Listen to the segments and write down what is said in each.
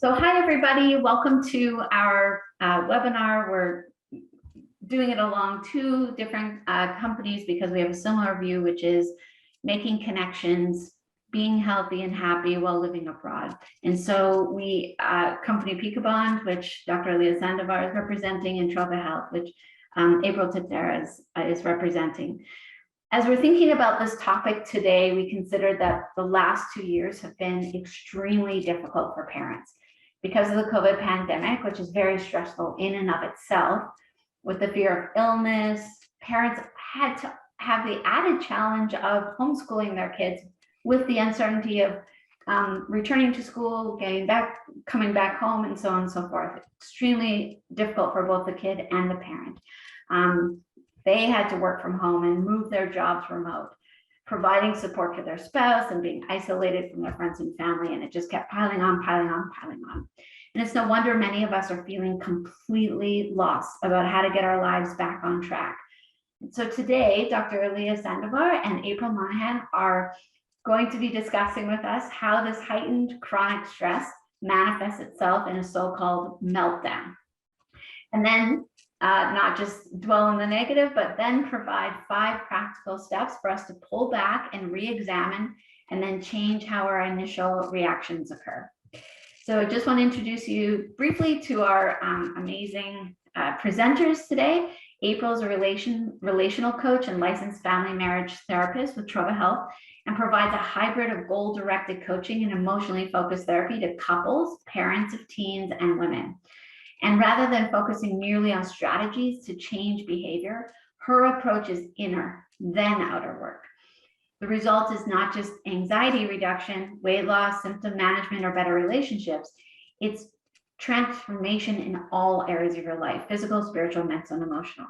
So hi, everybody. Welcome to our webinar. We're doing it along two different companies because we have a similar view, which is making connections, being healthy and happy while living abroad. And so we, company Peekabond, which Dr. Alyea Sandovar is representing, and Trova Health, which April Titera is representing. As we're thinking about this topic today, we consider that the last 2 years have been extremely difficult for parents because of the COVID pandemic, which is very stressful in and of itself. With the fear of illness, parents had to have the added challenge of homeschooling their kids with the uncertainty of returning to school, coming back home, and so on and so forth. Extremely difficult for both the kid and the parent. They had to work from home and move their jobs remote, providing support for their spouse and being isolated from their friends and family. And it just kept piling on. And it's no wonder many of us are feeling completely lost about how to get our lives back on track. And so today, Dr. Alyea Sandovar and April Monahan are going to be discussing with us how this heightened chronic stress manifests itself in a so-called meltdown. And then not just dwell on the negative, but then provide 5 practical steps for us to pull back and re-examine and then change how our initial reactions occur. So I just want to introduce you briefly to our amazing presenters today. April's a relational coach and licensed family marriage therapist with Trova Health and provides a hybrid of goal-directed coaching and emotionally focused therapy to couples, parents of teens, and women. And rather than focusing merely on strategies to change behavior, her approach is inner, then outer work. The result is not just anxiety reduction, weight loss, symptom management, or better relationships. It's transformation in all areas of your life: physical, spiritual, mental, and emotional.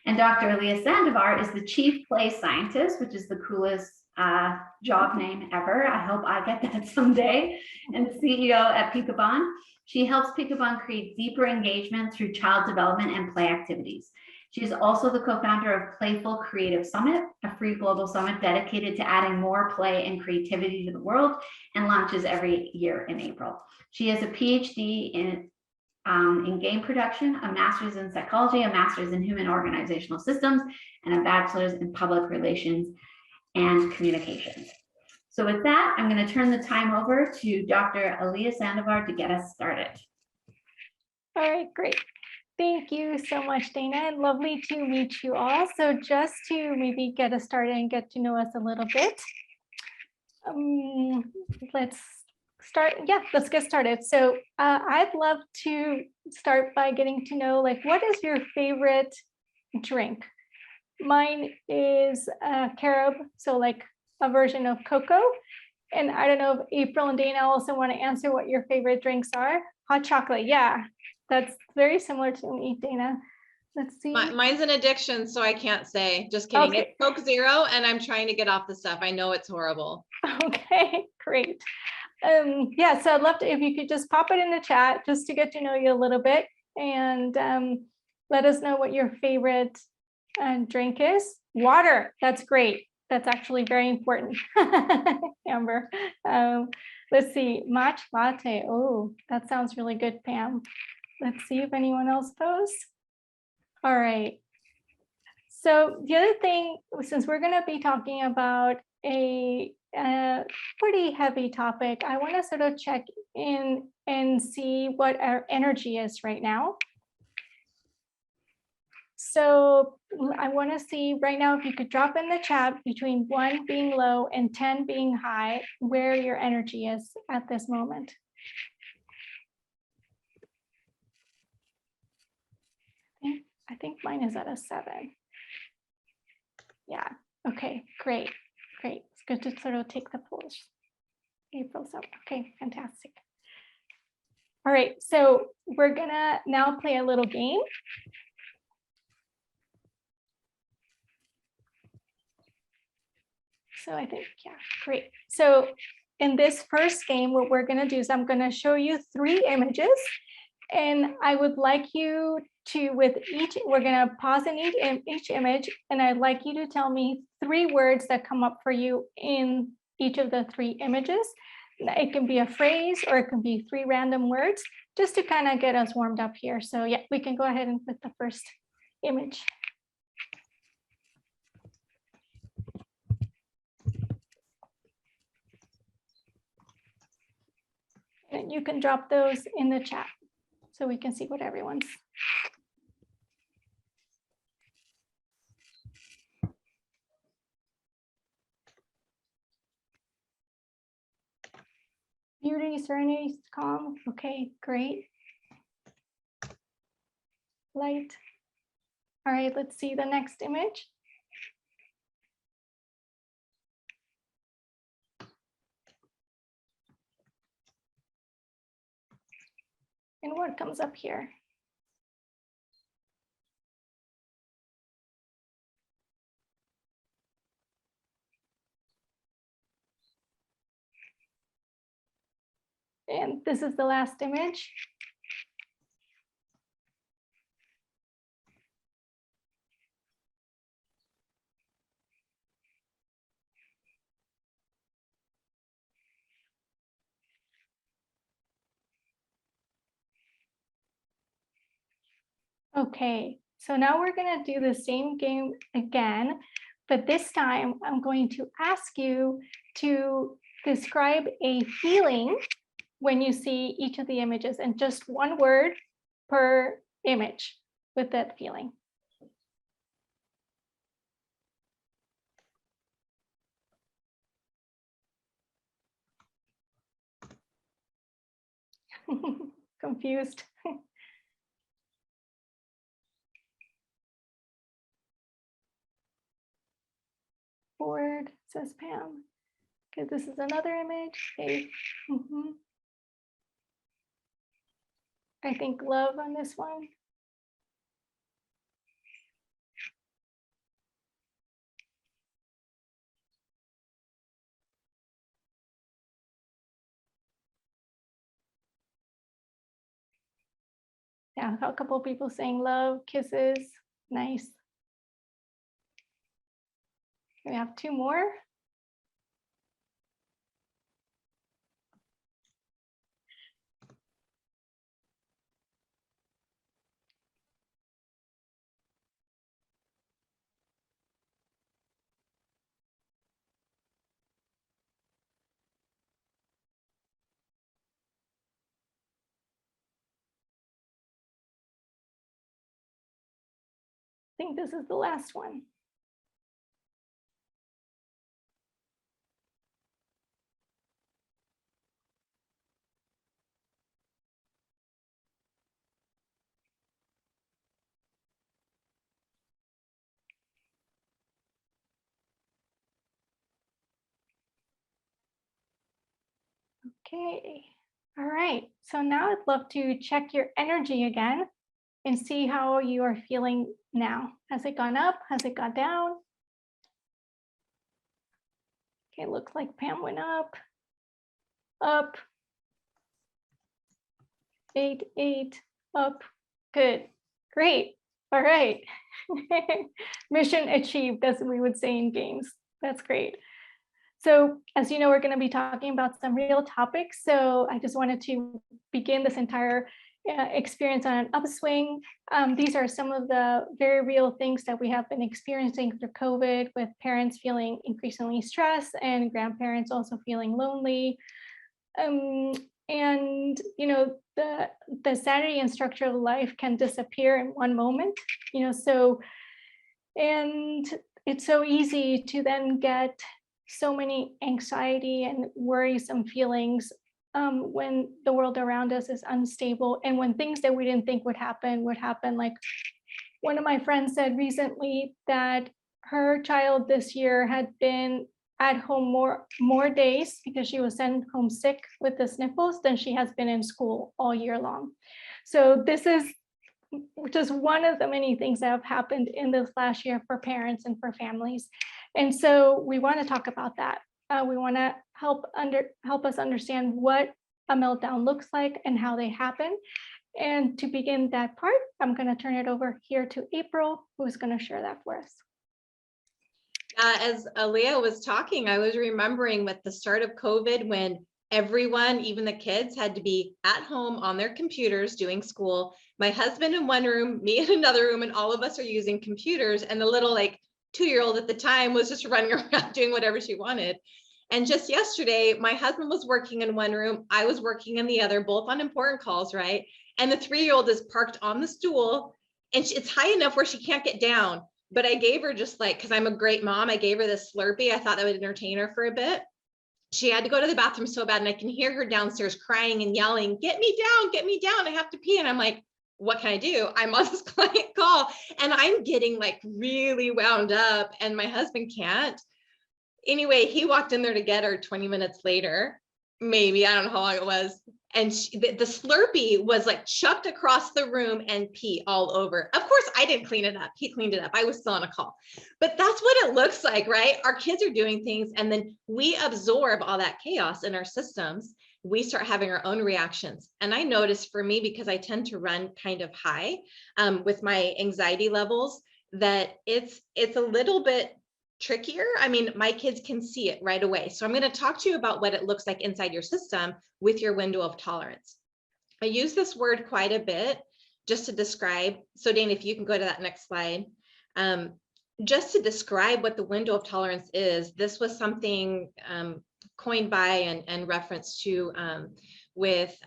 And Dr. Alyea Sandovar is the chief play scientist, which is the coolest job name ever. I hope I get that someday. And CEO at Peekabond. She helps Peekabond create deeper engagement through child development and play activities. She is also the co-founder of Playful Creative Summit, a free global summit dedicated to adding more play and creativity to the world, and launches every year in April. She has a PhD in game production, a master's in psychology, a master's in human organizational systems, and a bachelor's in public relations and communications. So with that, I'm going to turn the time over to Dr. Alyea Sandovar to get us started. All right, great. Thank you so much, Dana. Lovely to meet you all. So just to maybe get us started and get to know us a little bit, let's get started. So I'd love to start by getting to know, what is your favorite drink? Mine is carob, so a version of cocoa. And I don't know if April and Dana also want to answer what your favorite drinks are. Hot chocolate, yeah, that's very similar to me, Dana. Let's see. Mine's an addiction, so I can't say. Just kidding. Okay. It's Coke Zero, and I'm trying to get off the stuff. I know it's horrible. Okay, great. Yeah, so I'd love to, if you could just pop it in the chat just to get to know you a little bit, and let us know what your favorite drink is. Water, that's great. That's actually very important. Amber. Let's see, matcha latte. Oh, that sounds really good, Pam. Let's see if anyone else posts. All right. So the other thing, since we're going to be talking about a pretty heavy topic, I want to sort of check in and see what our energy is right now. So I want to see right now if you could drop in the chat between 1 being low and 10 being high, where your energy is at this moment. I think mine is at a 7. Yeah. Okay, great. It's good to sort of take the pulse. April's up. Okay, fantastic. All right, so we're gonna now play a little game. So I think, yeah, great. So in this first game, what we're gonna do is I'm gonna show you 3 images, and I would like you to, with each, we're gonna pause in each image, and I'd like you to tell me 3 words that come up for you in each of the 3 images. it can be a phrase or it can be 3 random words, just to kind of get us warmed up here. So yeah, we can go ahead and put the first image. And you can drop those in the chat so we can see what everyone's. Beauty, serenity, calm. Okay, great. Light. All right, let's see the next image. And what comes up here? And this is the last image. Okay, so now we're going to do the same game again, but this time I'm going to ask you to describe a feeling when you see each of the images, and just one word per image with that feeling. Confused. Bored, says Pam. Okay, this is another image. Okay. I think love on this one. Yeah, a couple of people saying love, kisses, nice. We have 2 more. I think this is the last one. Okay, all right. So now I'd love to check your energy again and see how you are feeling now. Has it gone up? Has it gone down? Okay, looks like Pam went up, 8, 8, up. Good, great. All right. Mission achieved, as we would say in games. That's great. So as you know, we're going to be talking about some real topics. So I just wanted to begin this entire experience on an upswing. These are some of the very real things that we have been experiencing through COVID, with parents feeling increasingly stressed and grandparents also feeling lonely. And you know, the sanity and structure of life can disappear in one moment, you know, so, and it's so easy to then get so many anxiety and worrisome feelings when the world around us is unstable, and when things that we didn't think would happen. Like one of my friends said recently that her child this year had been at home more days because she was sent home sick with the sniffles than she has been in school all year long. So this is just one of the many things that have happened in this last year for parents and for families. And so we want to talk about that. We want to help us understand what a meltdown looks like and how they happen. And to begin that part, I'm going to turn it over here to April, who is going to share that for us. As Alyea was talking, I was remembering with the start of COVID, when Everyone, even the kids, had to be at home on their computers doing school. My husband in one room, me in another room, and all of us are using computers. And the little like 2-year-old at the time was just running around doing whatever she wanted. And just yesterday, my husband was working in one room, I was working in the other, both on important calls, right? And the 3-year-old is parked on the stool, and it's high enough where she can't get down. But I gave her just like, because I'm a great mom, I gave her this Slurpee. I thought that would entertain her for a bit. She had to go to the bathroom so bad, and I can hear her downstairs crying and yelling, get me down, I have to pee. And I'm like, what can I do? I'm on this client call and I'm getting like really wound up, and my husband can't. Anyway, he walked in there to get her 20 minutes later, maybe, I don't know how long it was. And the Slurpee was like chucked across the room and pee all over. Of course, I didn't clean it up. He cleaned it up. I was still on a call. But that's what it looks like, right? Our kids are doing things, and then we absorb all that chaos in our systems. We start having our own reactions. And I noticed for me, because I tend to run kind of high with my anxiety levels, that it's a little bit trickier. I mean, my kids can see it right away. So I'm going to talk to you about what it looks like inside your system with your window of tolerance. I use this word quite a bit just to describe. So Dana, if you can go to that next slide. Just to describe what the window of tolerance is, this was something coined by and referenced to with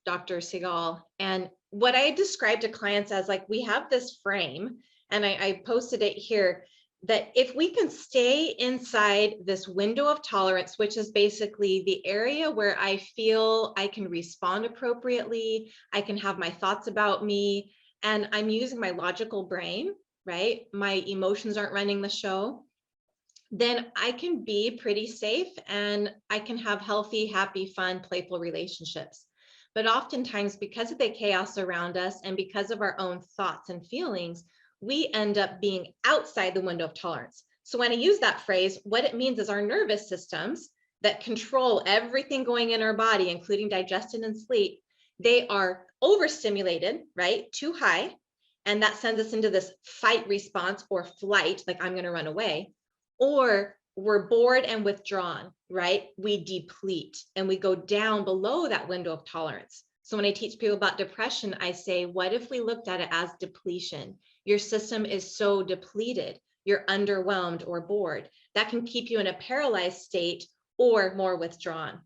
Dr. Segal. And what I describe to clients as like, we have this frame, and I posted it here, that if we can stay inside this window of tolerance, which is basically the area where I feel I can respond appropriately, I can have my thoughts about me, and I'm using my logical brain, right? My emotions aren't running the show, then I can be pretty safe and I can have healthy, happy, fun, playful relationships. But oftentimes, because of the chaos around us and because of our own thoughts and feelings, we end up being outside the window of tolerance. So when I use that phrase, what it means is our nervous systems that control everything going in our body, including digestion and sleep, they are overstimulated, right? Too high. And that sends us into this fight response or flight, like I'm going to run away. Or we're bored and withdrawn, right? We deplete and we go down below that window of tolerance. So when I teach people about depression, I say, what if we looked at it as depletion? Your system is so depleted, you're underwhelmed or bored. That can keep you in a paralyzed state or more withdrawn.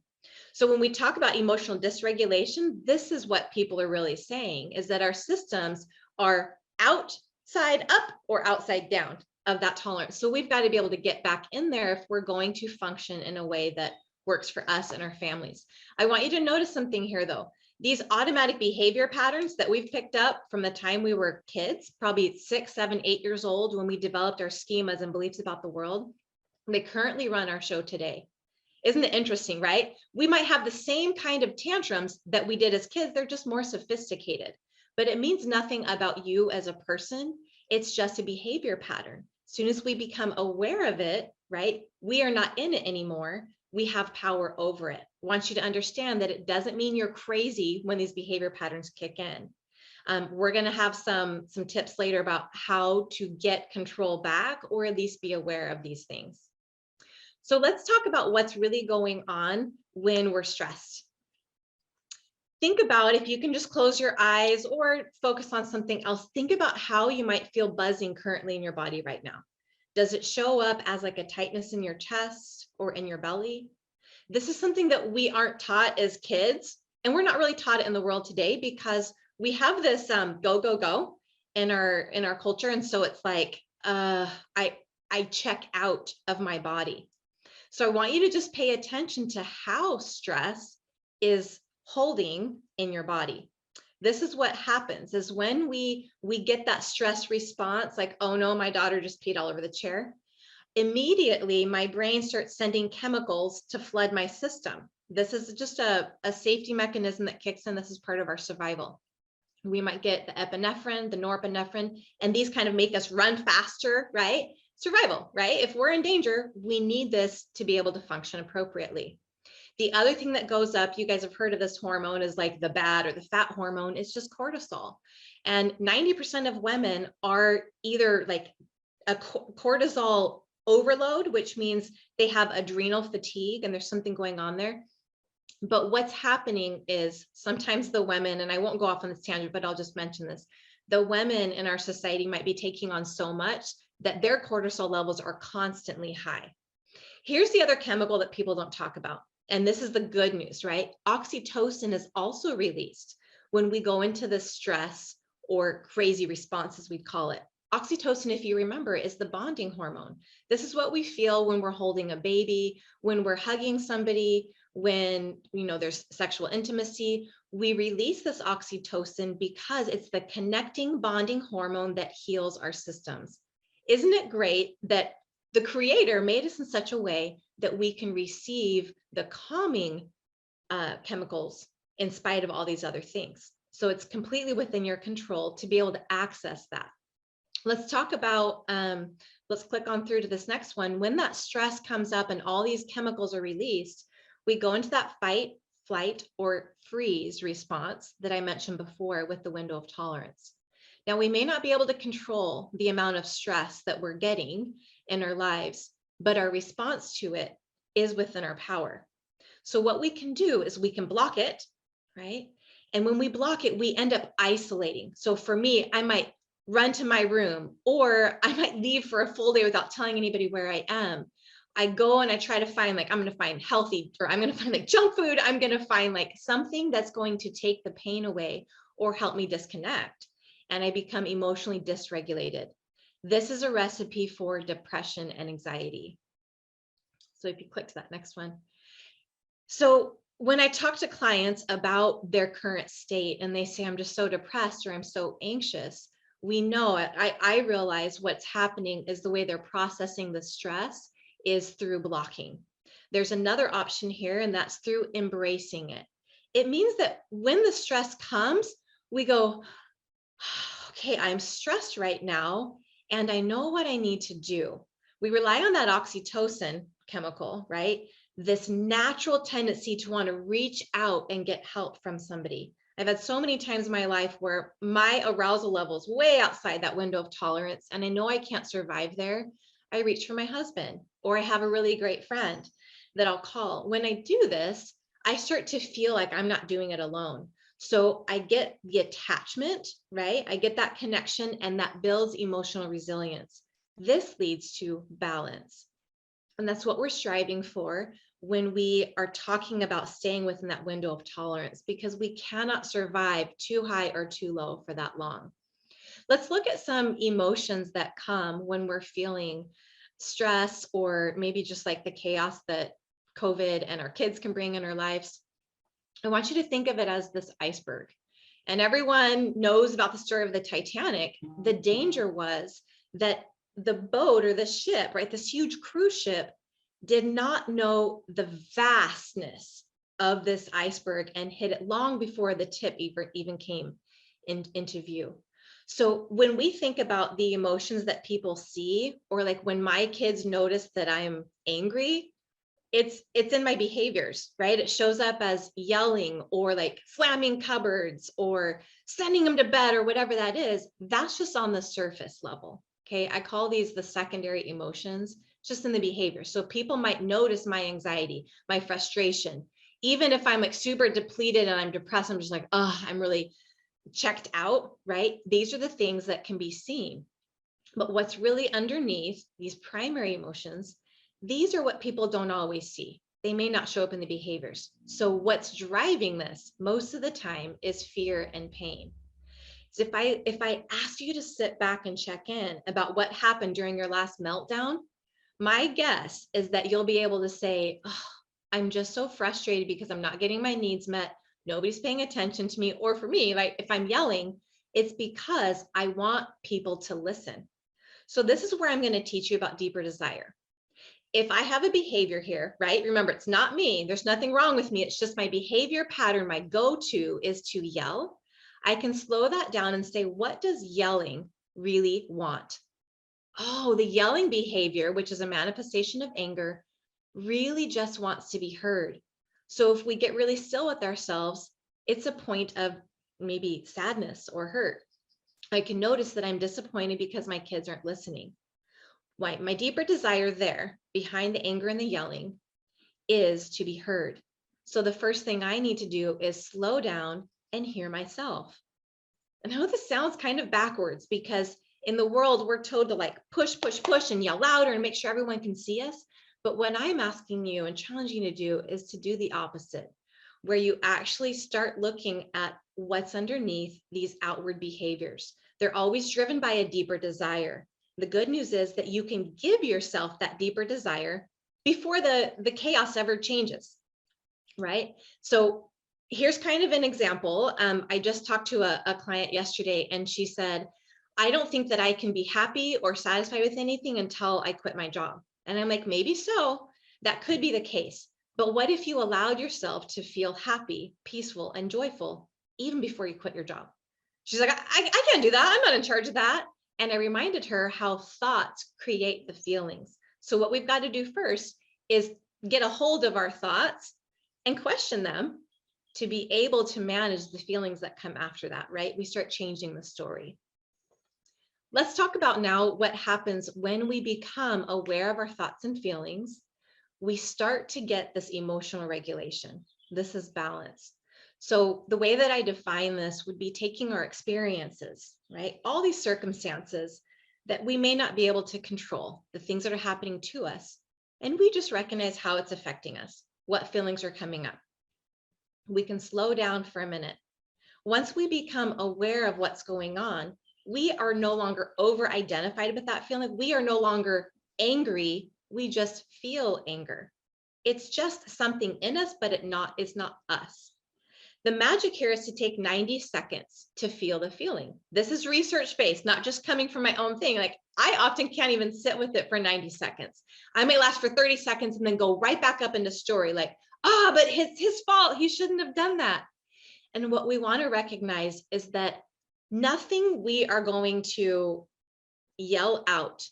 So when we talk about emotional dysregulation, this is what people are really saying, is that our systems are outside up or outside down of that tolerance. So we've got to be able to get back in there if we're going to function in a way that works for us and our families. I want you to notice something here though. These automatic behavior patterns that we've picked up from the time we were kids, probably 6, 7, 8 years old, when we developed our schemas and beliefs about the world, they currently run our show today. Isn't it interesting, right? We might have the same kind of tantrums that we did as kids, they're just more sophisticated, but it means nothing about you as a person. It's just a behavior pattern. As soon as we become aware of it, right, we are not in it anymore. We have power over it. I want you to understand that it doesn't mean you're crazy when these behavior patterns kick in. We're going to have some tips later about how to get control back, or at least be aware of these things. So let's talk about what's really going on when we're stressed. Think about, if you can just close your eyes or focus on something else, think about how you might feel buzzing currently in your body right now. Does it show up as like a tightness in your chest or in your belly? This is something that we aren't taught as kids, and we're not really taught it in the world today because we have this go, go, go in our culture. And so it's like, I check out of my body. So I want you to just pay attention to how stress is holding in your body. This is what happens, is when we get that stress response, like, oh no, my daughter just peed all over the chair. Immediately, my brain starts sending chemicals to flood my system. This is just a safety mechanism that kicks in. This is part of our survival. We might get the epinephrine, the norepinephrine, and these kind of make us run faster, right? Survival, right? If we're in danger, we need this to be able to function appropriately. The other thing that goes up, you guys have heard of this hormone, is like the bad or the fat hormone. It's just cortisol. And 90% of women are either like a cortisol overload, which means they have adrenal fatigue and there's something going on there, But what's happening is sometimes the women, and I won't go off on this tangent, but I'll just mention this. The women in our society might be taking on so much that their cortisol levels are constantly high. Here's the other chemical that people don't talk about. And this is the good news, right? Oxytocin is also released when we go into the stress or crazy response, as we call it. Oxytocin, if you remember, is the bonding hormone. This is what we feel when we're holding a baby, when we're hugging somebody, when there's sexual intimacy. We release this oxytocin because it's the connecting bonding hormone that heals our systems. Isn't it great that the Creator made us in such a way that we can receive the calming chemicals in spite of all these other things? So it's completely within your control to be able to access that. Let's talk about, let's click on through to this next one. When that stress comes up and all these chemicals are released, we go into that fight, flight, or freeze response that I mentioned before with the window of tolerance. Now, we may not be able to control the amount of stress that we're getting in our lives, but our response to it is within our power. So what we can do is we can block it, right? And when we block it, we end up isolating. So for me, I might run to my room, or I might leave for a full day without telling anybody where I am. I go and I try to find, like, I'm going to find healthy, or I'm going to find like junk food. I'm going to find like something that's going to take the pain away or help me disconnect. And I become emotionally dysregulated. This is a recipe for depression and anxiety. So if you click to that next one. So when I talk to clients about their current state and they say, I'm just so depressed or I'm so anxious, we know it. I realize what's happening is the way they're processing the stress is through blocking. There's another option here, and that's through embracing it. It means that when the stress comes, we go, okay, I'm stressed right now, and I know what I need to do. We rely on that oxytocin chemical, right? This natural tendency to want to reach out and get help from somebody. I've had so many times in my life where my arousal level's way outside that window of tolerance, and I know I can't survive there. I reach for my husband, or I have a really great friend that I'll call. When I do this, I start to feel like I'm not doing it alone. So I get the attachment, right? I get that connection, and that builds emotional resilience. This leads to balance. And that's what we're striving for when we are talking about staying within that window of tolerance, because we cannot survive too high or too low for that long. Let's look at some emotions that come when we're feeling stress, or maybe just like the chaos that COVID and our kids can bring in our lives. I want you to think of it as this iceberg. And everyone knows about the story of the Titanic. The danger was that the boat or the ship, right, this huge cruise ship, did not know the vastness of this iceberg and hit it long before the tip even came into view. So when we think about the emotions that people see, or like when my kids notice that I'm angry, it's in my behaviors, right? It shows up as yelling, or like slamming cupboards, or sending them to bed, or whatever that is. That's just on the surface level. Okay, I call these the secondary emotions, just in the behavior. So people might notice my anxiety, my frustration, even if I'm like super depleted and I'm depressed. I'm just like, oh, I'm really checked out, right? These are the things that can be seen. But what's really underneath these primary emotions, these are what people don't always see. They may not show up in the behaviors. So what's driving this most of the time is fear and pain. So if I ask you to sit back and check in about what happened during your last meltdown, my guess is that you'll be able to say, oh, I'm just so frustrated because I'm not getting my needs met. Nobody's paying attention to me. Or for me, like if I'm yelling, it's because I want people to listen. So this is where I'm going to teach you about deeper desire. If I have a behavior here, right? Remember, it's not me. There's nothing wrong with me. It's just my behavior pattern. My go-to is to yell. I can slow that down and say, what does yelling really want? Oh, the yelling behavior, which is a manifestation of anger, really just wants to be heard. So if we get really still with ourselves, it's a point of maybe sadness or hurt. I can notice that I'm disappointed because my kids aren't listening. My deeper desire there, behind the anger and the yelling, is to be heard. So the first thing I need to do is slow down and hear myself. And I know this sounds kind of backwards because in the world, we're told to like push, push, push and yell louder and make sure everyone can see us. But what I'm asking you and challenging you to do is to do the opposite, where you actually start looking at what's underneath these outward behaviors. They're always driven by a deeper desire. The good news is that you can give yourself that deeper desire before the chaos ever changes, right? So here's kind of an example. I just talked to a client yesterday and she said, I don't think that I can be happy or satisfied with anything until I quit my job. And I'm like, maybe so, that could be the case. But what if you allowed yourself to feel happy, peaceful, and joyful even before you quit your job? She's like, I can't do that. I'm not in charge of that. And I reminded her how thoughts create the feelings. So what we've got to do first is get a hold of our thoughts and question them to be able to manage the feelings that come after that, right? We start changing the story. Let's talk about now what happens when we become aware of our thoughts and feelings. We start to get this emotional regulation. This is balance. So the way that I define this would be taking our experiences, right? All these circumstances that we may not be able to control, the things that are happening to us, and we just recognize how it's affecting us, what feelings are coming up. We can slow down for a minute. Once we become aware of what's going on, we are no longer over-identified with that feeling. We are no longer angry. We just feel anger. It's just something in us, but it's not us. The magic here is to take 90 seconds to feel the feeling. This is research-based, not just coming from my own thing. Like I often can't even sit with it for 90 seconds. I may last for 30 seconds and then go right back up into story like, but his fault. He shouldn't have done that. And what we want to recognize is that nothing we are going to yell out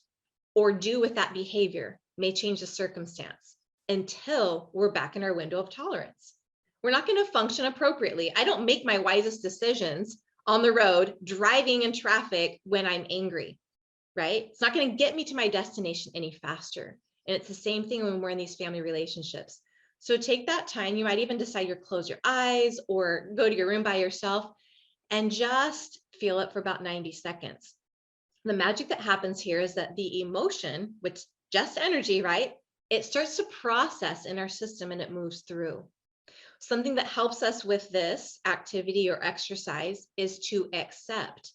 or do with that behavior may change the circumstance until we're back in our window of tolerance. We're not going to function appropriately. I don't make my wisest decisions on the road, driving in traffic when I'm angry, right? It's not going to get me to my destination any faster. And it's the same thing when we're in these family relationships. So take that time. You might even decide to close your eyes or go to your room by yourself and just feel it for about 90 seconds. The magic that happens here is that the emotion, which is just energy, right? It starts to process in our system and it moves through. Something that helps us with this activity or exercise is to accept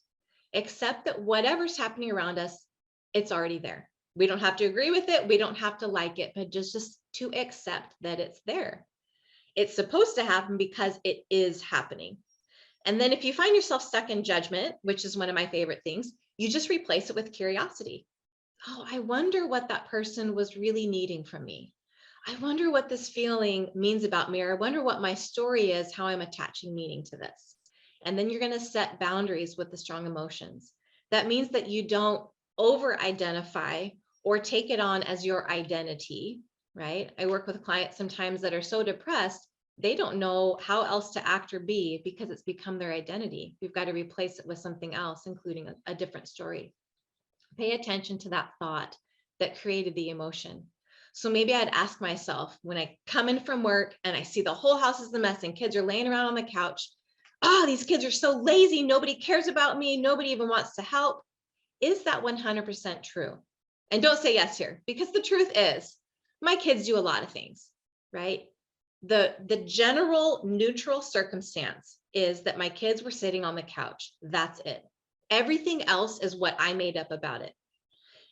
that whatever's happening around us, it's already there. We don't have to agree with it. We don't have to like it, but just to accept that it's there. It's supposed to happen because it is happening. And then if you find yourself stuck in judgment, which is one of my favorite things, you just replace it with curiosity. Oh, I wonder what that person was really needing from me. I wonder what this feeling means about me, or I wonder what my story is, how I'm attaching meaning to this. And then you're going to set boundaries with the strong emotions. That means that you don't over-identify or take it on as your identity, right? I work with clients sometimes that are so depressed, they don't know how else to act or be because it's become their identity. We've got to replace it with something else, including a different story. Pay attention to that thought that created the emotion. So maybe I'd ask myself when I come in from work and I see the whole house is a mess and kids are laying around on the couch, these kids are so lazy. Nobody cares about me. Nobody even wants to help. Is that 100% true? And don't say yes here, because the truth is my kids do a lot of things, right? The general neutral circumstance is that my kids were sitting on the couch. That's it. Everything else is what I made up about it.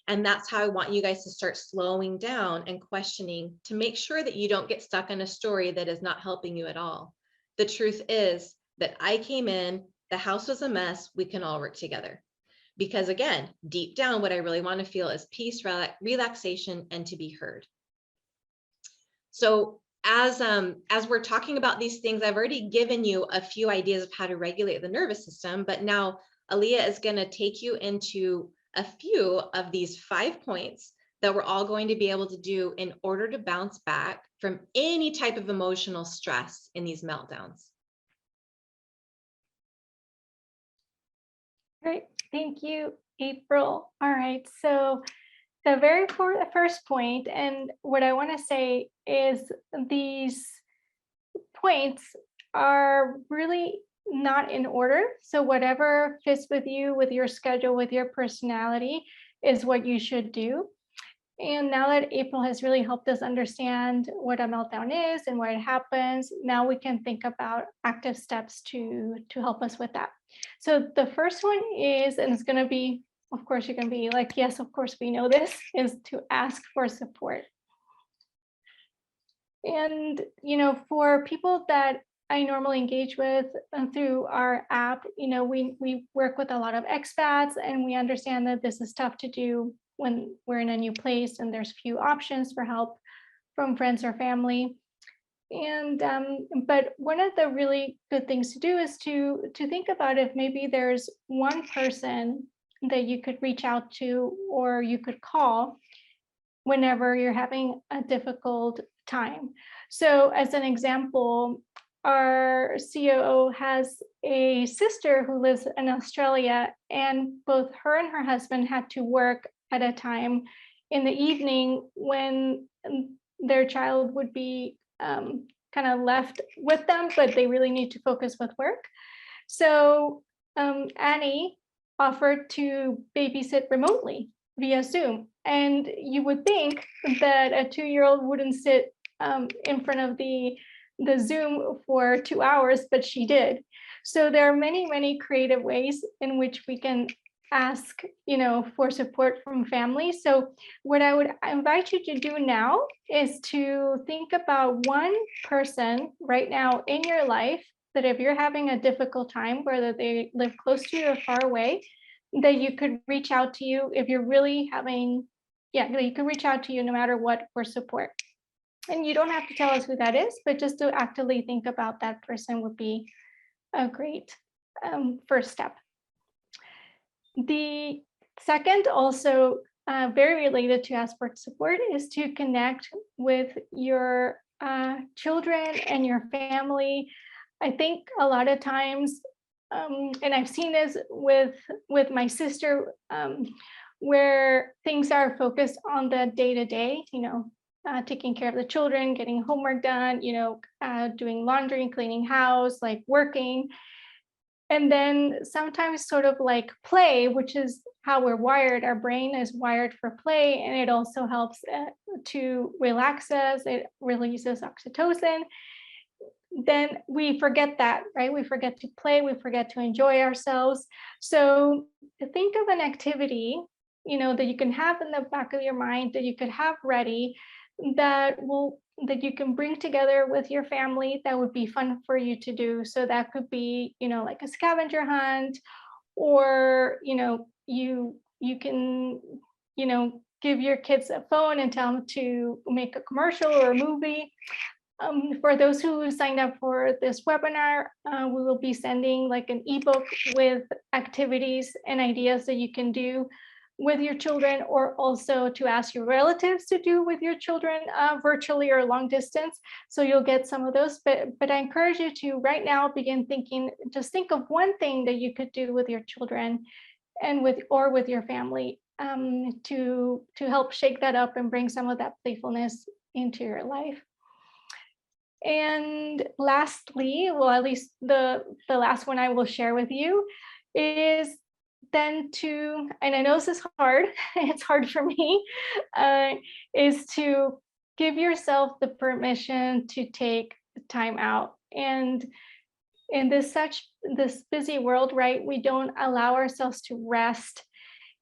And that's how I want you guys to start slowing down and questioning to make sure that you don't get stuck in a story that is not helping you at all. The truth is that I came in, the house was a mess, we can all work together. Because again, deep down, what I really want to feel is peace, relaxation, and to be heard. So as we're talking about these things, I've already given you a few ideas of how to regulate the nervous system, but now Alyea is going to take you into a few of these 5 points that we're all going to be able to do in order to bounce back from any type of emotional stress in these meltdowns. Great, thank you, April. All right, so the very first point, and what I want to say is these points are really not in order. So whatever fits with you, with your schedule, with your personality is what you should do. And now that April has really helped us understand what a meltdown is and where it happens, now we can think about active steps to help us with that. So the first one is, and it's going to be, of course, you're going to be like, yes, of course, we know this, is to ask for support. And, for people that I normally engage with through our app, we work with a lot of expats, and we understand that this is tough to do when we're in a new place and there's few options for help from friends or family. And but one of the really good things to do is to think about if maybe there's one person that you could reach out to or you could call whenever you're having a difficult time. So as an example, our COO has a sister who lives in Australia, and both her and her husband had to work at a time in the evening when their child would be kind of left with them, but they really need to focus with work. So Annie offered to babysit remotely via Zoom. And you would think that a 2-year-old wouldn't sit in front of the Zoom for 2 hours, but she did. So there are many, many creative ways in which we can ask, for support from family. So what I would invite you to do now is to think about one person right now in your life that if you're having a difficult time, whether they live close to you or far away, that you could reach out to you if you're really having, that you can reach out to you no matter what for support. And you don't have to tell us who that is, but just to actively think about that person would be a great first step. The second, also very related to ask for support, is to connect with your children and your family. I think a lot of times, and I've seen this with my sister, where things are focused on the day-to-day, taking care of the children, getting homework done, doing laundry, cleaning house, like working. And then sometimes sort of like play, which is how we're wired. Our brain is wired for play, and it also helps to relax us. It releases oxytocin. Then we forget that, right? We forget to play, we forget to enjoy ourselves. So think of an activity, that you can have in the back of your mind, that you could have ready, that you can bring together with your family, that would be fun for you to do. So that could be, like a scavenger hunt, or, you can, give your kids a phone and tell them to make a commercial or a movie. For those who signed up for this webinar, we will be sending like an ebook with activities and ideas that you can do with your children, or also to ask your relatives to do with your children virtually or long distance. So you'll get some of those, but I encourage you to right now begin thinking, just think of one thing that you could do with your children and with your family to help shake that up and bring some of that playfulness into your life. And lastly, well, at least the last one I will share with you is then to, and I know this is hard, it's hard for me, is to give yourself the permission to take time out. And in this busy world, right, we don't allow ourselves to rest.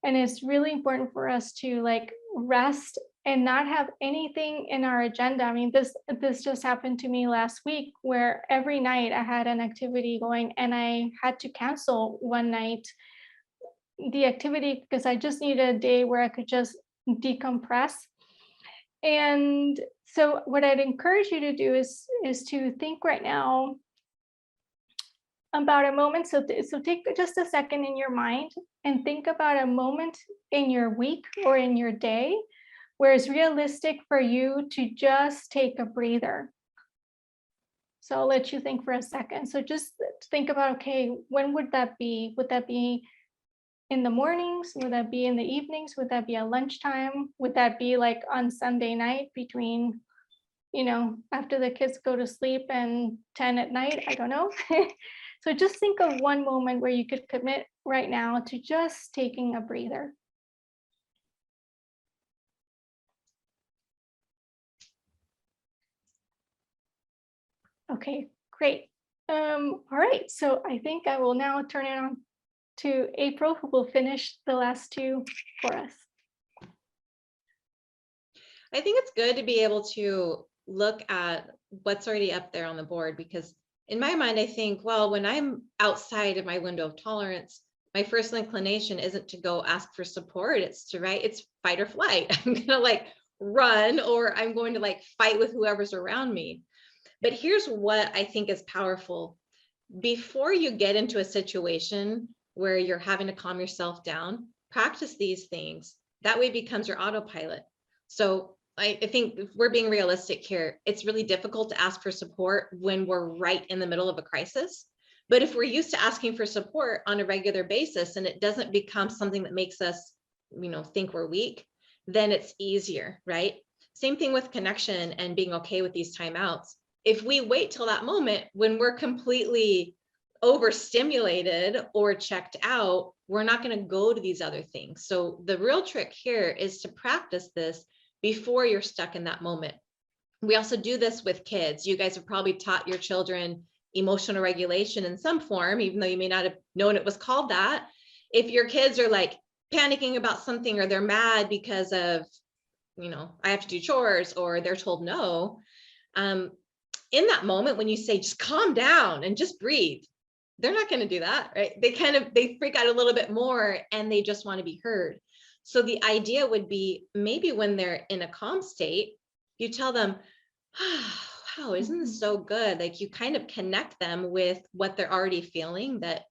And it's really important for us to like rest and not have anything in our agenda. I mean, this just happened to me last week, where every night I had an activity going and I had to cancel one night the activity because I just needed a day where I could just decompress. And so what I'd encourage you to do is to think right now about a moment. So take just a second in your mind and think about a moment in your week or in your day where it's realistic for you to just take a breather. So I'll let you think for a second. So just think about, okay, when would that be? Would that be in the mornings? Would that be in the evenings? Would that be at lunchtime? Would that be like on Sunday night between after the kids go to sleep and 10 at night, I don't know. So just think of one moment where you could commit right now to just taking a breather. Okay, great. All right, so I think I will now turn it on to April, who will finish the last two for us. I think it's good to be able to look at what's already up there on the board, because in my mind, I think, well, when I'm outside of my window of tolerance, my first inclination isn't to go ask for support. It's fight or flight. I'm gonna like run, or I'm going to like fight with whoever's around me. But here's what I think is powerful. Before you get into a situation where you're having to calm yourself down, practice these things. That way it becomes your autopilot. So I think if we're being realistic here, it's really difficult to ask for support when we're right in the middle of a crisis. But if we're used to asking for support on a regular basis and it doesn't become something that makes us, think we're weak, then it's easier, right? Same thing with connection and being okay with these timeouts. If we wait till that moment when we're completely overstimulated or checked out, we're not going to go to these other things. So the real trick here is to practice this before you're stuck in that moment. We also do this with kids. You guys have probably taught your children emotional regulation in some form, even though you may not have known it was called that. If your kids are like panicking about something, or they're mad because of, I have to do chores, or they're told no, in that moment, when you say, just calm down and just breathe, they're not going to do that, right? They freak out a little bit more and they just want to be heard. So the idea would be, maybe when they're in a calm state, you tell them, wow, isn't this so good? Like, you kind of connect them with what they're already feeling that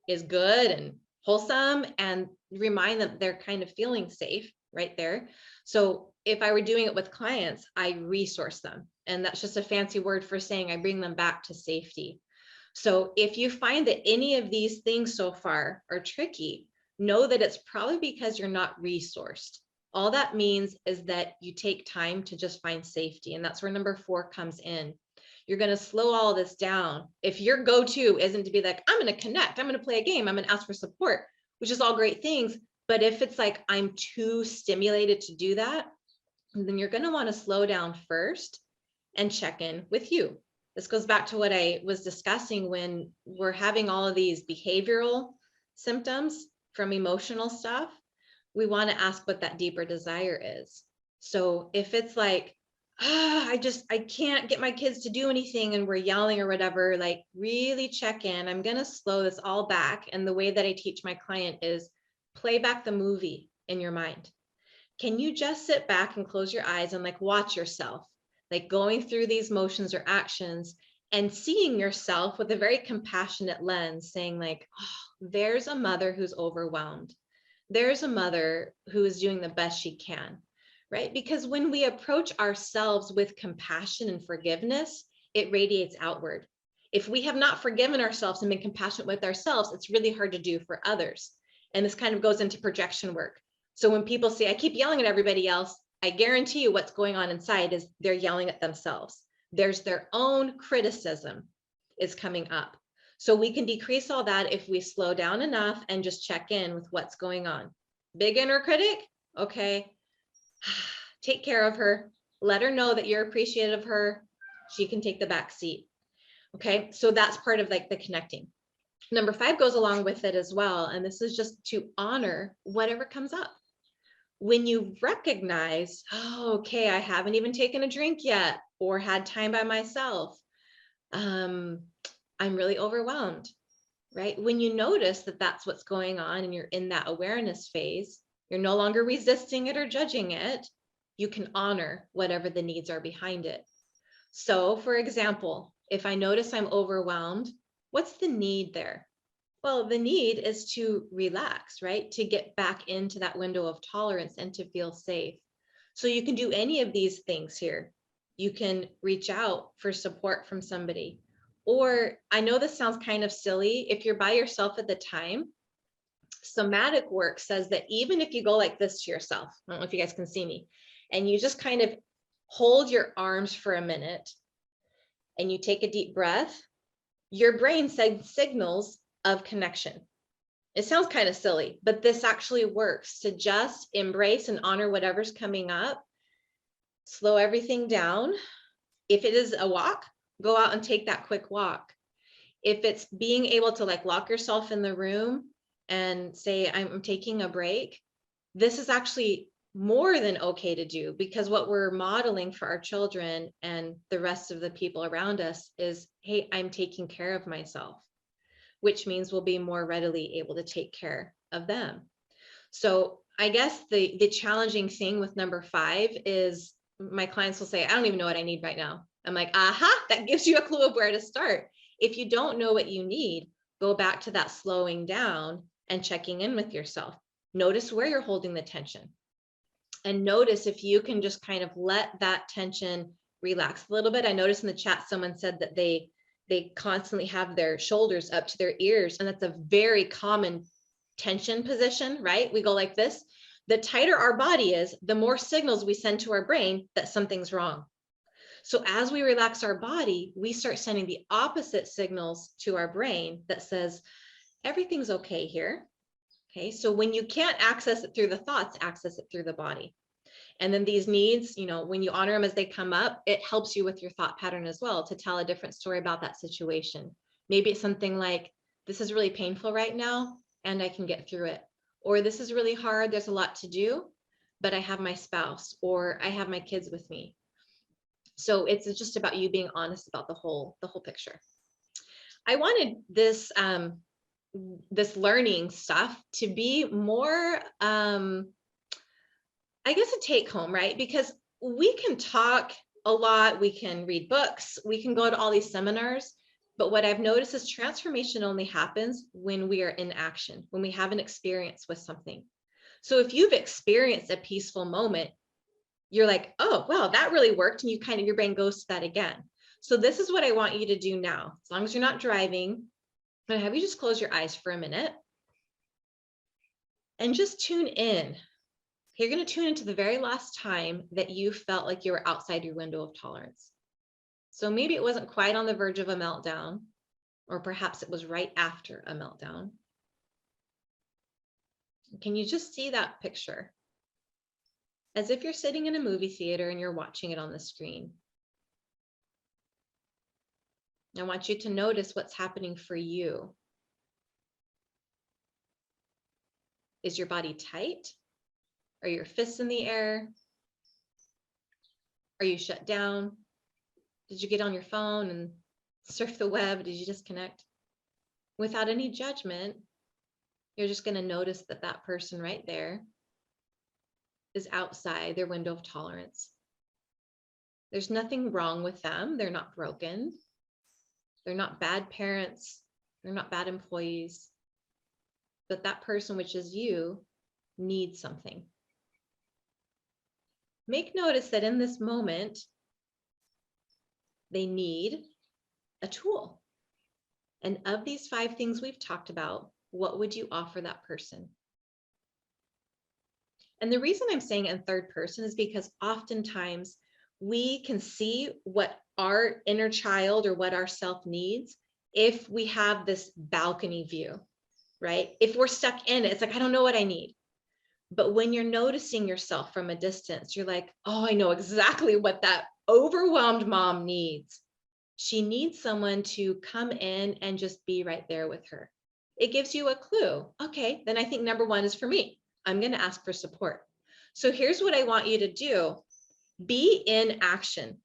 is good and wholesome, and remind them they're kind of feeling safe right there. So if I were doing it with clients, I resource them. And that's just a fancy word for saying I bring them back to safety. So if you find that any of these things so far are tricky, know that it's probably because you're not resourced. All that means is that you take time to just find safety. And that's where number 4 comes in. You're going to slow all this down. If your go-to isn't to be like, I'm going to connect, I'm going to play a game, I'm going to ask for support, which is all great things. But if it's like, I'm too stimulated to do that, then you're going to want to slow down first and check in with you. This goes back to what I was discussing when we're having all of these behavioral symptoms from emotional stuff. We want to ask what that deeper desire is. So if it's like, I can't get my kids to do anything and we're yelling or whatever, like, really check in. I'm going to slow this all back. And the way that I teach my client is play back the movie in your mind. Can you just sit back and close your eyes and like watch yourself, like going through these motions or actions and seeing yourself with a very compassionate lens, saying like, oh, there's a mother who's overwhelmed. There's a mother who is doing the best she can, right? Because when we approach ourselves with compassion and forgiveness, it radiates outward. If we have not forgiven ourselves and been compassionate with ourselves, it's really hard to do for others. And this kind of goes into projection work. So when people say, I keep yelling at everybody else, I guarantee you what's going on inside is they're yelling at themselves. There's their own criticism is coming up. So we can decrease all that if we slow down enough and just check in with what's going on. Big inner critic, okay, take care of her. Let her know that you're appreciative of her. She can take the back seat. Okay, so that's part of like the connecting. Number 5 goes along with it as well. And this is just to honor whatever comes up. When you recognize, oh, okay, I haven't even taken a drink yet or had time by myself. I'm really overwhelmed, right? When you notice that that's what's going on and you're in that awareness phase, you're no longer resisting it or judging it. You can honor whatever the needs are behind it. So for example, if I notice I'm overwhelmed, what's the need there? Well, the need is to relax, right? To get back into that window of tolerance and to feel safe. So you can do any of these things here. You can reach out for support from somebody. Or I know this sounds kind of silly. If you're by yourself at the time, somatic work says that even if you go like this to yourself, I don't know if you guys can see me, and you just kind of hold your arms for a minute and you take a deep breath, your brain sends signals of connection. It sounds kind of silly, but this actually works to just embrace and honor whatever's coming up. Slow everything down. If it is a walk, go out and take that quick walk. If it's being able to like lock yourself in the room and say, I'm taking a break, this is actually more than okay to do, because what we're modeling for our children and the rest of the people around us is, hey, I'm taking care of myself, which means we'll be more readily able to take care of them. So I guess the challenging thing with number 5 is my clients will say, I don't even know what I need right now. I'm like, aha, that gives you a clue of where to start. If you don't know what you need, go back to that slowing down and checking in with yourself. Notice where you're holding the tension. And notice if you can just kind of let that tension relax a little bit. I noticed in the chat, someone said that they constantly have their shoulders up to their ears. And that's a very common tension position, right? We go like this. The tighter our body is, the more signals we send to our brain that something's wrong. So as we relax our body, we start sending the opposite signals to our brain that says, everything's okay here. Okay, so when you can't access it through the thoughts, access it through the body. And then these needs, you know, when you honor them as they come up, it helps you with your thought pattern as well to tell a different story about that situation. Maybe it's something like, this is really painful right now, and I can get through it. Or this is really hard, there's a lot to do, but I have my spouse or I have my kids with me. So it's just about you being honest about the whole picture. I wanted this this learning stuff to be more, I guess, a take home, right? Because we can talk a lot, we can read books, we can go to all these seminars, but what I've noticed is transformation only happens when we are in action, when we have an experience with something. So if you've experienced a peaceful moment, you're like, oh, wow, that really worked. And you kind of, your brain goes to that again. So this is what I want you to do now. As long as you're not driving, I'm gonna have you just close your eyes for a minute and just tune in. You're going to tune into the very last time that you felt like you were outside your window of tolerance. So maybe it wasn't quite on the verge of a meltdown, or perhaps it was right after a meltdown. Can you just see that picture? As if you're sitting in a movie theater and you're watching it on the screen. I want you to notice what's happening for you. Is your body tight? Are your fists in the air? Are you shut down? Did you get on your phone and surf the web? Did you disconnect? Without any judgment, you're just going to notice that that person right there is outside their window of tolerance. There's nothing wrong with them. They're not broken. They're not bad parents. They're not bad employees. But that person, which is you, needs something. Make notice that in this moment, they need a tool. And of these 5 things we've talked about, what would you offer that person? And the reason I'm saying it in third person is because oftentimes we can see what our inner child or what our self needs if we have this balcony view, right? If we're stuck in it, it's like, I don't know what I need. But when you're noticing yourself from a distance, you're like, oh, I know exactly what that overwhelmed mom needs. She needs someone to come in and just be right there with her. It gives you a clue. Okay, then I think number 1 is for me. I'm going to ask for support. So here's what I want you to do. Be in action.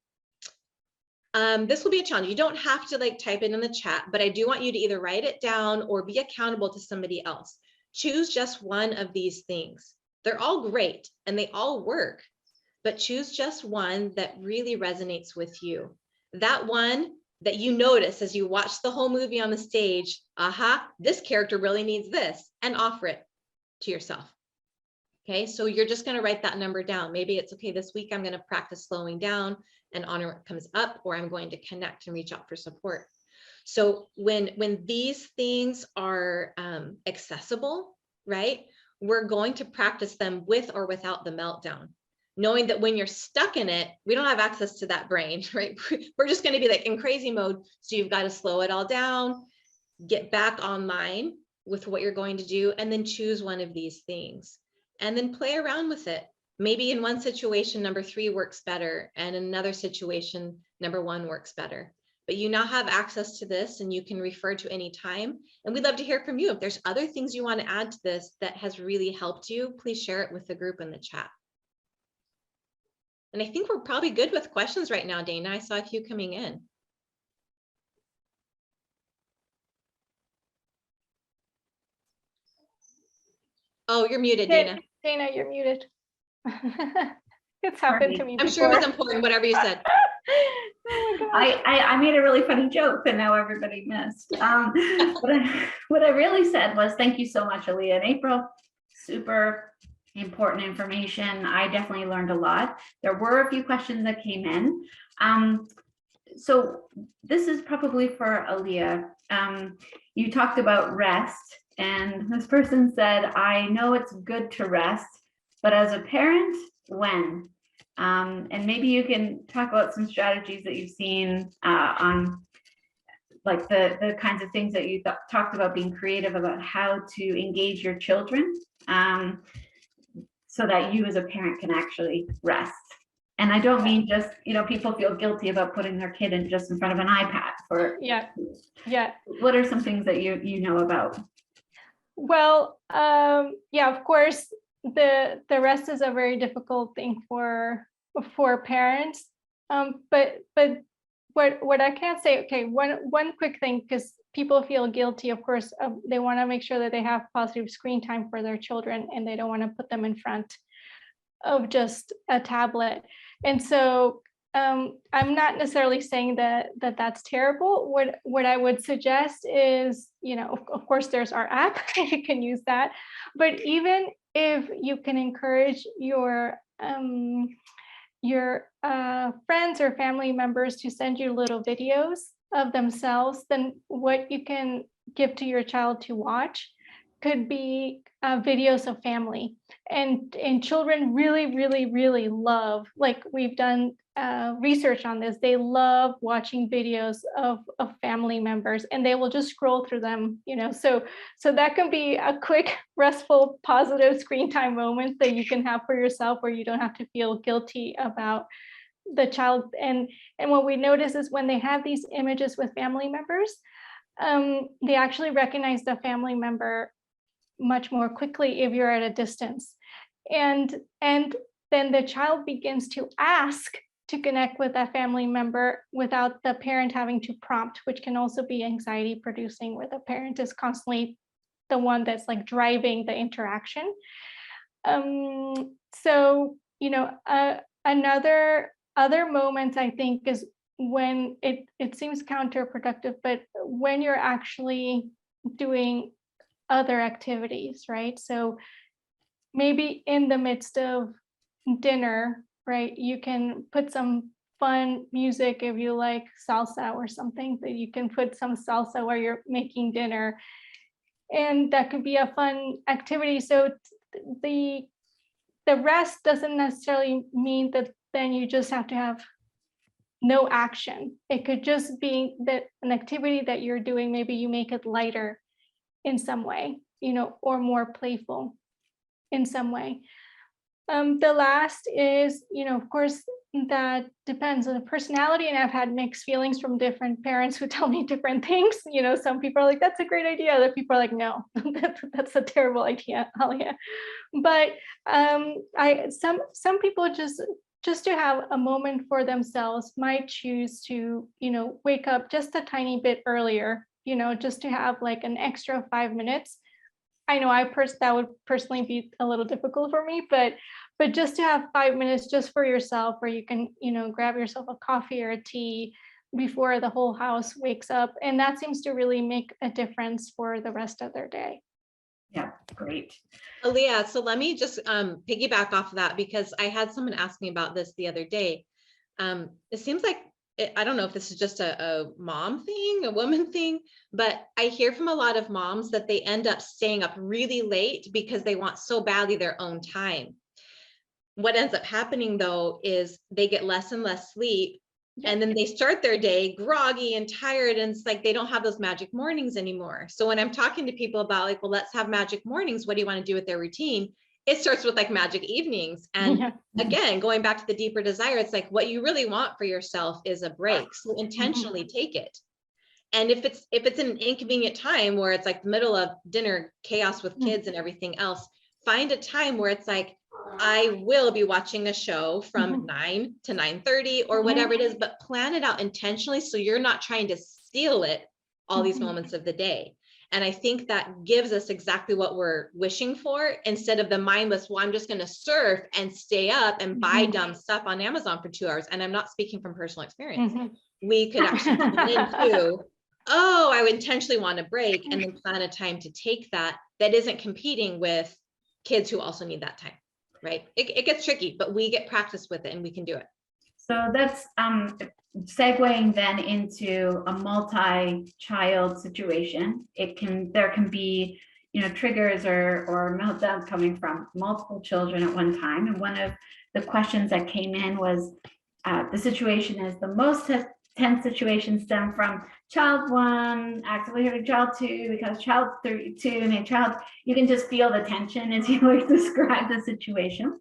This will be a challenge. You don't have to like type it in the chat, but I do want you to either write it down or be accountable to somebody else. Choose just one of these things. They're all great and they all work, but choose just one that really resonates with you. That one that you notice as you watch the whole movie on the stage, aha, this character really needs this, and offer it to yourself. Okay, so you're just going to write that number down. Maybe it's okay, this week I'm going to practice slowing down and honor what comes up, or I'm going to connect and reach out for support. So when these things are accessible, right, we're going to practice them with or without the meltdown. knowing that when you're stuck in it, we don't have access to that brain, right? We're just going to be like in crazy mode. So you've got to slow it all down, get back online with what you're going to do, and then choose one of these things and then play around with it. Maybe in one situation, number 3 works better, and in another situation, number 1 works better. But you now have access to this and you can refer to any time. And we'd love to hear from you. If there's other things you want to add to this that has really helped you, please share it with the group in the chat. And I think we're probably good with questions right now, Dana. I saw a few coming in. Oh, you're muted, Dana. Dana, you're muted. It's happened to me I'm sure it was before. important, whatever you said. Oh my gosh. I made a really funny joke that now everybody missed. What I really said was, thank you so much, Alyea and April. Super important information. I definitely learned a lot. There were a few questions that came in. So this is probably for Alyea. You talked about rest, and this person said, I know it's good to rest, but as a parent, when? And maybe you can talk about some strategies that you've seen on like the kinds of things that you talked about, being creative about how to engage your children so that you as a parent can actually rest. And I don't mean just, people feel guilty about putting their kid in just in front of an iPad for. Yeah. What are some things that you know about? Well, yeah, of course, the rest is a very difficult thing for parents. But what I can say, okay, one quick thing, because people feel guilty, of course, they want to make sure that they have positive screen time for their children, and they don't want to put them in front of just a tablet. And so I'm not necessarily saying that that's terrible. What I would suggest is, of course, there's our app, you can use that. But even if you can encourage your friends or family members to send you little videos of themselves, then what you can give to your child to watch could be videos of family. And children really love, like we've done research on this, they love watching videos of family members, and they will just scroll through them, so that can be a quick, restful, positive screen time moment that you can have for yourself, where you don't have to feel guilty about the child. And what we notice is when they have these images with family members, they actually recognize the family member much more quickly if you're at a distance. And then the child begins to ask to connect with that family member without the parent having to prompt, which can also be anxiety producing, where the parent is constantly the one that's like driving the interaction. So, other moments I think is when it seems counterproductive, but when you're actually doing other activities, right? So maybe in the midst of dinner, right, you can put some fun music. If you like salsa or something, that you can put some salsa while you're making dinner, and that could be a fun activity. So the rest doesn't necessarily mean that then you just have to have no action. It could just be that an activity that you're doing, maybe you make it lighter in some way, or more playful in some way. The last is, of course, that depends on the personality, and I've had mixed feelings from different parents who tell me different things. Some people are like, that's a great idea. Other people are like, no, that's a terrible idea, Alyea. But some people just to have a moment for themselves might choose to, wake up just a tiny bit earlier, just to have like an extra 5 minutes. I know that would personally be a little difficult for me, but just to have 5 minutes just for yourself, where you can, grab yourself a coffee or a tea before the whole house wakes up. And that seems to really make a difference for the rest of their day. Yeah, great. Alyea, so let me just piggyback off of that, because I had someone ask me about this the other day. It seems like, I don't know if this is just a mom thing, a woman thing, but I hear from a lot of moms that they end up staying up really late because they want so badly their own time. what ends up happening though is they get less and less sleep. Yep. And then they start their day groggy and tired, and it's like they don't have those magic mornings anymore. So when I'm talking to people about like, well, let's have magic mornings, what do you want to do with their routine? It starts with like magic evenings. And Yeah. again, going back to the deeper desire, it's like what you really want for yourself is a break. So intentionally take it. And if it's an inconvenient time where it's like the middle of dinner chaos with kids and everything else, find a time where it's like, I will be watching a show from 9 to 9:30 or whatever it is, but plan it out intentionally so you're not trying to steal it all these moments of the day. And I think that gives us exactly what we're wishing for, instead of the mindless, well, I'm just going to surf and stay up and buy dumb stuff on Amazon for 2 hours. And I'm not speaking from personal experience. We could actually tune into, oh, I would intentionally want a break, and then plan a time to take that isn't competing with kids who also need that time. Right? It gets tricky, but we get practice with it and we can do it. So that's segueing then into a multi-child situation. There can be, triggers or meltdowns coming from multiple children at one time. And one of the questions that came in was, the situation is the most tense situations stem from child 1 actively hurting child 2 because child 2 and a child, you can just feel the tension as you like describe the situation.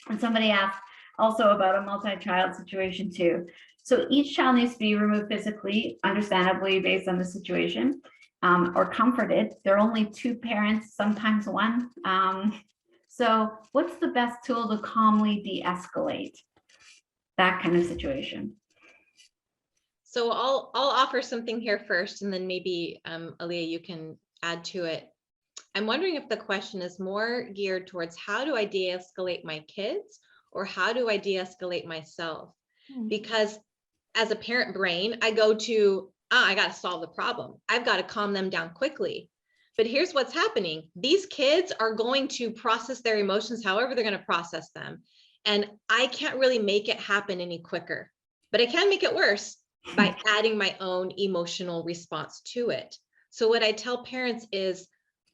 And somebody asked also about a multi-child situation too. So each child needs to be removed physically, understandably based on the situation, or comforted. There are only 2 parents, sometimes 1. So what's the best tool to calmly de-escalate that kind of situation? So I'll offer something here first, and then maybe Alyea, you can add to it. I'm wondering if the question is more geared towards how do I de-escalate my kids, or how do I de-escalate myself? Because as a parent brain, I go to, I got to solve the problem. I've got to calm them down quickly. But here's what's happening. These kids are going to process their emotions however they're going to process them. And I can't really make it happen any quicker, but I can make it worse by adding my own emotional response to it. So what I tell parents is,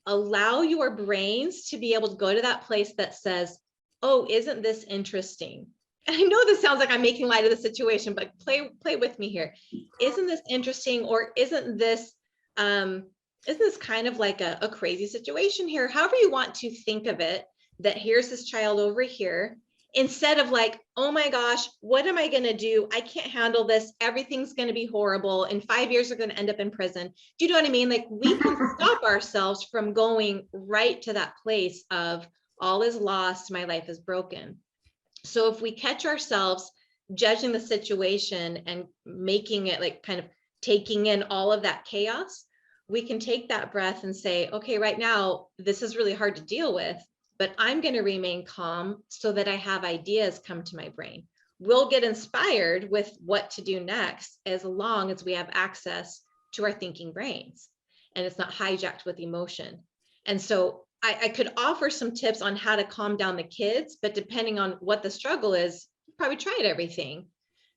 allow your brains to be able to go to that place that says, oh, isn't this interesting? And I know this sounds like I'm making light of the situation, but play with me here. Isn't this interesting? Or isn't this kind of like a crazy situation here? However you want to think of it, that here's this child over here, instead of like, oh my gosh, what am I going to do? I can't handle this. Everything's going to be horrible. In 5 years, they're going to end up in prison. Do you know what I mean? Like, we can stop ourselves from going right to that place of all is lost, my life is broken. So if we catch ourselves judging the situation and making it like kind of taking in all of that chaos, we can take that breath and say, okay, right now, this is really hard to deal with, but I'm going to remain calm so that I have ideas come to my brain. We'll get inspired with what to do next, as long as we have access to our thinking brains and it's not hijacked with emotion. And so I could offer some tips on how to calm down the kids, but depending on what the struggle is, you probably tried everything.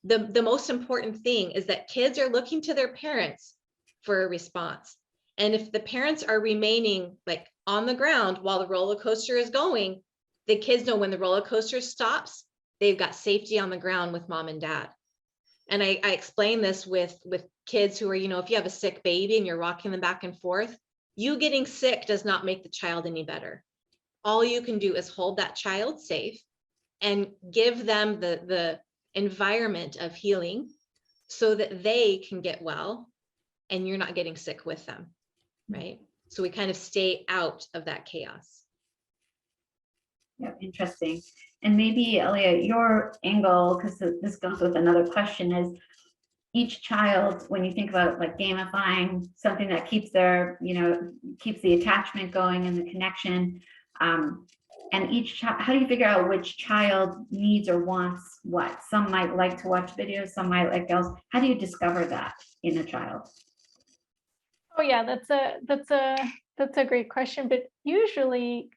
The most important thing is that kids are looking to their parents for a response. And if the parents are remaining like on the ground while the roller coaster is going, the kids know when the roller coaster stops, they've got safety on the ground with mom and dad. And I explain this with kids who are, if you have a sick baby and you're rocking them back and forth, you getting sick does not make the child any better. All you can do is hold that child safe and give them the environment of healing so that they can get well and you're not getting sick with them, right? So we kind of stay out of that chaos. Yeah, interesting. And maybe, Alyea, your angle, because this goes with another question, is each child, when you think about like gamifying something that keeps their, keeps the attachment going and the connection, and each child, how do you figure out which child needs or wants what? Some might like to watch videos, some might like else. How do you discover that in a child? Oh yeah, that's a great question. But usually,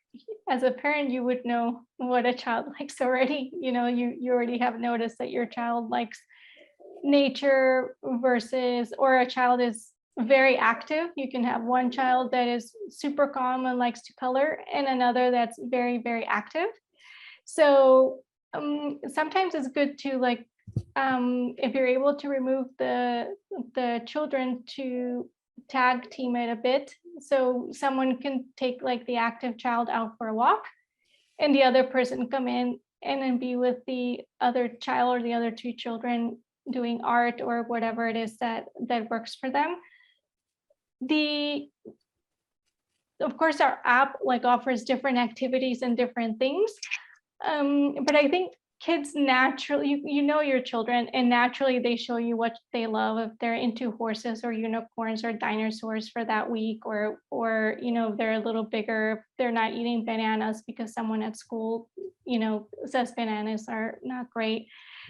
as a parent, you would know what a child likes already. You already have noticed that your child likes nature versus, or a child is very active. You can have one child that is super calm and likes to color, and another that's very, very active. So sometimes it's good to like, if you're able to remove the children, to tag team it a bit. So someone can take like the active child out for a walk and the other person come in and then be with the other child or the other two children doing art or whatever it is that works for them. Of course, our app like offers different activities and different things. But I think kids naturally, you know your children, and naturally they show you what they love. If they're into horses or unicorns or dinosaurs for that week, or you know, they're a little bigger, they're not eating bananas because someone at school, you know, says bananas are not great.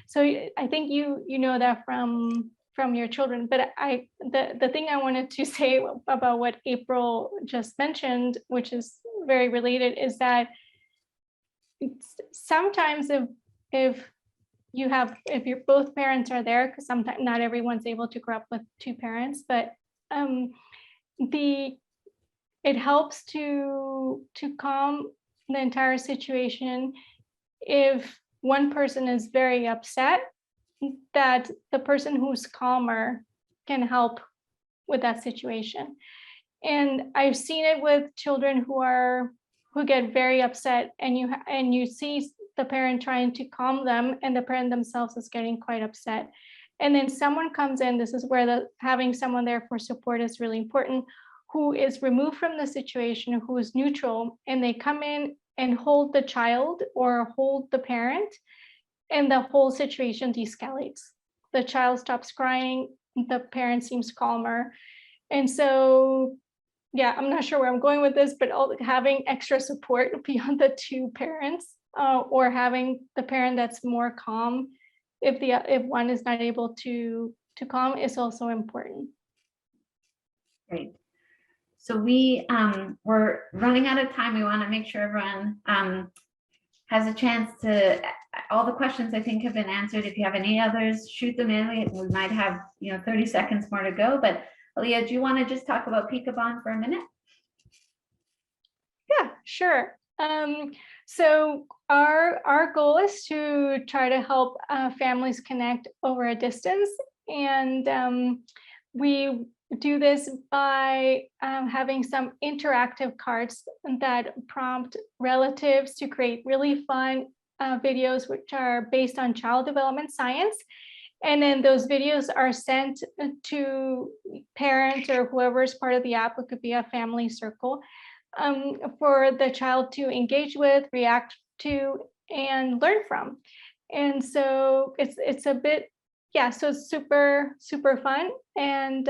So I think you know that from your children. But the thing I wanted to say about what April just mentioned, which is very related, is that sometimes if your both parents are there, because sometimes not everyone's able to grow up with two parents, but it helps to calm the entire situation. If one person is very upset, that the person who's calmer can help with that situation. And I've seen it with children who get very upset, and you see the parent trying to calm them, and the parent themselves is getting quite upset. And then someone comes in, this is where having someone there for support is really important, who is removed from the situation, who is neutral, and they come in and hold the child or hold the parent, and the whole situation de-escalates. The child stops crying, the parent seems calmer. And so, yeah, I'm not sure where I'm going with this, but having extra support beyond the two parents, or having the parent that's more calm if one is not able to calm, is also important. Great. So we're running out of time. We want to make sure everyone has a chance to, all the questions I think have been answered. If you have any others, shoot them in. We might have 30 seconds more to go, but Alyea, do you want to just talk about Peekabond for a minute? Yeah, sure. So our goal is to try to help families connect over a distance, and we do this by having some interactive cards that prompt relatives to create really fun videos which are based on child development science. And then those videos are sent to parents or whoever is part of the app. It could be a family circle, for the child to engage with, react to, and learn from. And so it's a bit, yeah, so it's super fun. And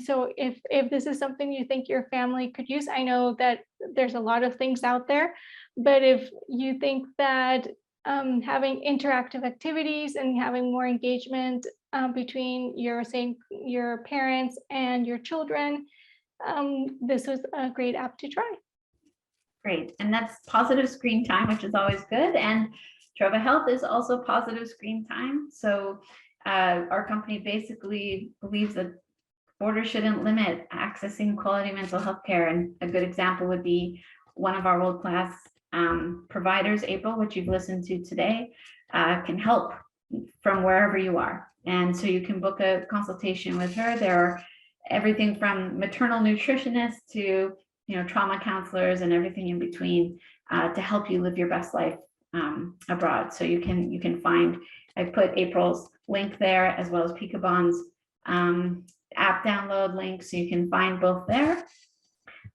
so if this is something you think your family could use, I know that there's a lot of things out there, but if you think that having interactive activities and having more engagement between your parents and your children, this was a great app to try. Great, and that's positive screen time, which is always good. And Trova Health is also positive screen time. So our company basically believes that borders shouldn't limit accessing quality mental health care. And a good example would be one of our world-class providers, April, which you've listened to today, can help from wherever you are. And so you can book a consultation with her. There are everything from maternal nutritionists to trauma counselors and everything in between to help you live your best life abroad. So you can find, I put April's link there as well as Peekabond's app download link, so you can find both there.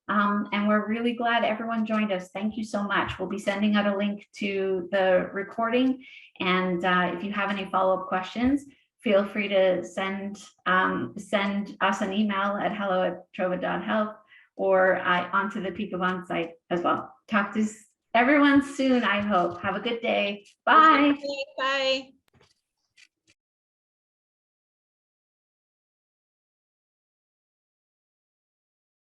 And we're really glad everyone joined us. Thank you so much. We'll be sending out a link to the recording. And if you have any follow-up questions, feel free to send us an email at hello@trova.health or onto the Peekabond site as well. Talk to everyone soon, I hope. Have a good day. Bye. Bye.